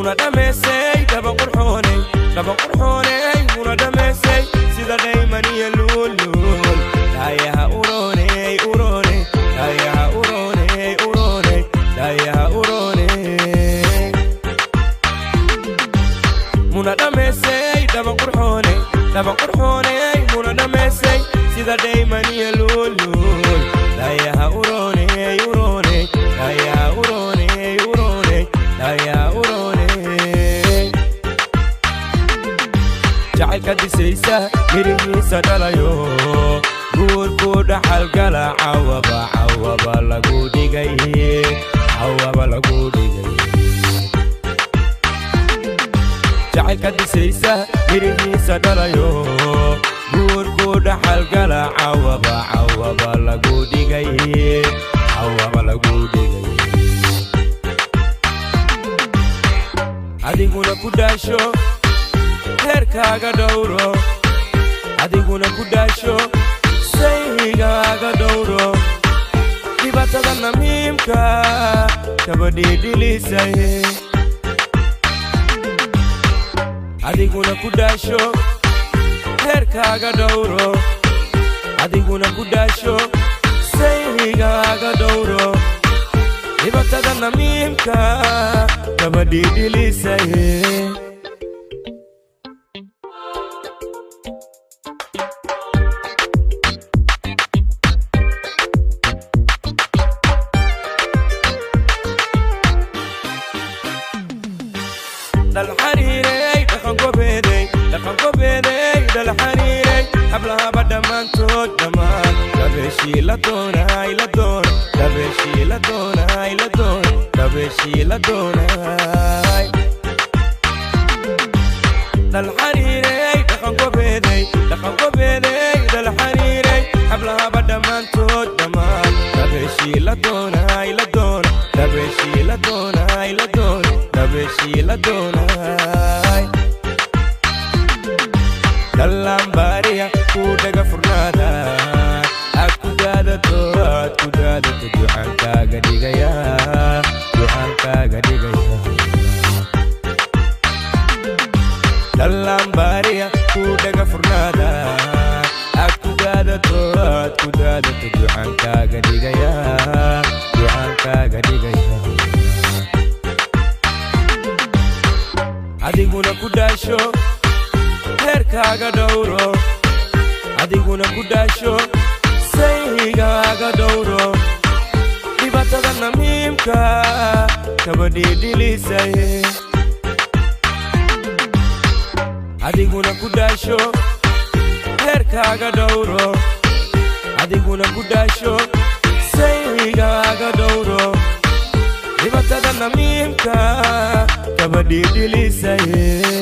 muna dhammaysay dhaba qurxoonay muna dhammaysay sida dhayman iyo luulluul daayaha uroonay daayaha uroonay daayaha uroonay muna dhammaysay dhaba qurxoonay muna dhammaysay sida dhayman iyo luulluul daayaha uroonay daayaha uroonay daayaha uroonay jacaylka dhisaysa mirihiisa dhalayo guurku dhaxal gala cawaba lagu dhigay jacaylka dhisaysa mirihiisa dhalayo guurku dhaxal gala cawaba lagu dhigay adiguna ku dhaasho heerkaaga dhowro adiguna ku dhaasho saygaaga dhowro dhibaatada namiimka kabadhiidhilisay adiguna ku dhaasho heerkaaga dhowro adiguna ku dhaasho saygaaga dhowro dhibaatada namiimka kabadhiidhilisay dal xariiray dhaqan gobeeday dal xariiray hablaha badamaantood dhamaan dabeeshii la doonay dal xariiray dhaqan gobeeday dal xariiray hablaha badamaantood dhamaan dabeeshii la doonay dallambariya ku dhaga furnaada aad ku daadato duxaankaaga dhigaya dallambariya ku dhaga furnaada aad ku daadato duxaankaaga dhigaya adiguna ku dhaasho heerkaaga dhowro adiguna ku dhaasho saygaaga dhowro dhibaatada namiimka kabadhiidhilisay adiguna ku dhaasho heerkaaga dhowro adiguna ku dhaasho saygaaga dhowro dhibaatada namiimka kabadhiidhilisay